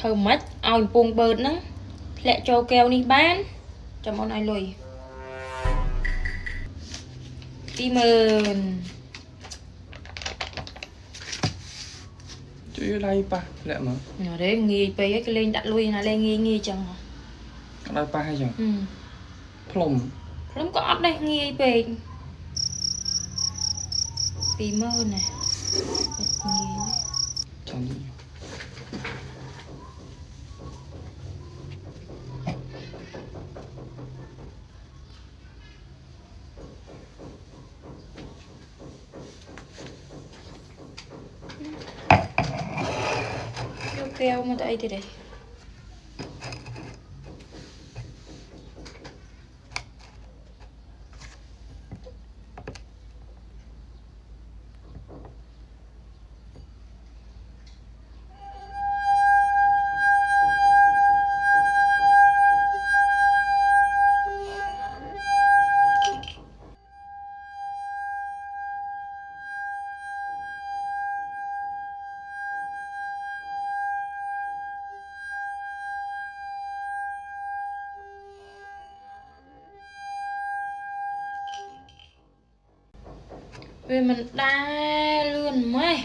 thơ mất ao buông bớt nắng lẹ cho keo đi bán cho món ai lùi đi mờn chứ đây pa lẹ mà nhỏ đấy nghi pe cái lên đặt lui là lên nghi chẳng đây pa hay chẳng plum lắm có ớt đây nghi pe tí mờn này chẳng gì keo mà tại thì đấy vì mình đa lươn mấy